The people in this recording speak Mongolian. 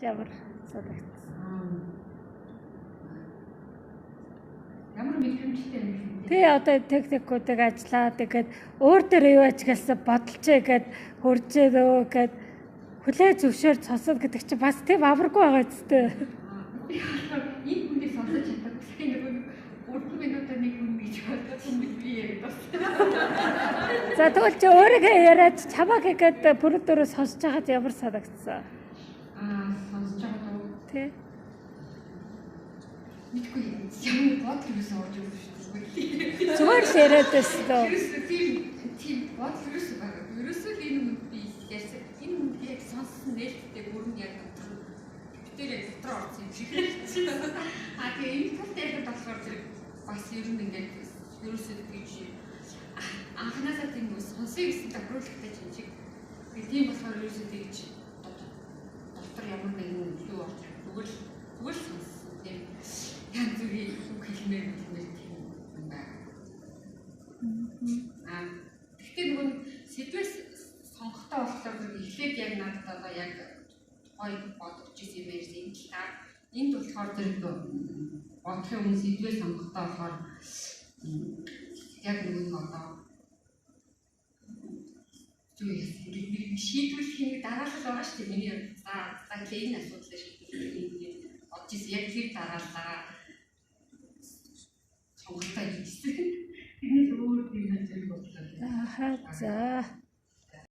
Ямар санагдсан. Ямар мэдрэмжтэй юм бэ? Би одоо техникуудыг ажиллаа тэгээд өөр дээр юу ажигласан бодолчээ гэд хуржээд өө гэд хүлээ зөвшөөр цосод гэдэг чинь бас тийм аваргүй байгаа зүтэй. Би энэ хүнээс сонсож чадахгүй нэг 30 минутаар нэг хүн гэж бодсон би яриад байна. За тэгвэл чи өөрийгөө яриад чамаг ихэд бүр дөрөв сонсож байгаад ямар санагдсан? Сонсож байгаа уу? Тэ. Мэдгүй юм бодол юусэн орж ирсэн шүү дээ. Зүгээр л яриад байсан дөө. Тийм бодол юусэн байгаа. Ерөөсөө энэ хүн би ярьсан. Энэ хүн яг сонссон нээлттэй бүрэн яг тэр дотор орсон юм шиг хэлсэн. Тэгээ энэ тал дээр болохоор бас ер нь ингээд ерөөсөө тэгж анханасаа тийм сонсъё гэсэн тохиолдолтой юм шиг. Тийм болохоор ерөөсөө тэгж дотор ямар нэгэн юу орж зүгээр л сонссон тийм янз бүрийн үг хэлмээр тийм юм байна. Гэхдээ нөгөө сэдвээс сонгохтой болохоор эхлээд яг надад одоо яг гоё бодож ирсэн юм ярьсан. Энд болохоор зэрэг бодохын өмнө сэдвээ сонгохтой болохоор яг нөгөө одоо зүйл шийдвэрлэх нэг дараалал байгаа шүү дээ. Миний за энэ асуудлыг шийдвэрлэх бодож ирсэн. Яг тэр дарааллаа сонгохтой гэсэн. Тэрнээс өөр юм зэрэг бодлоо. За.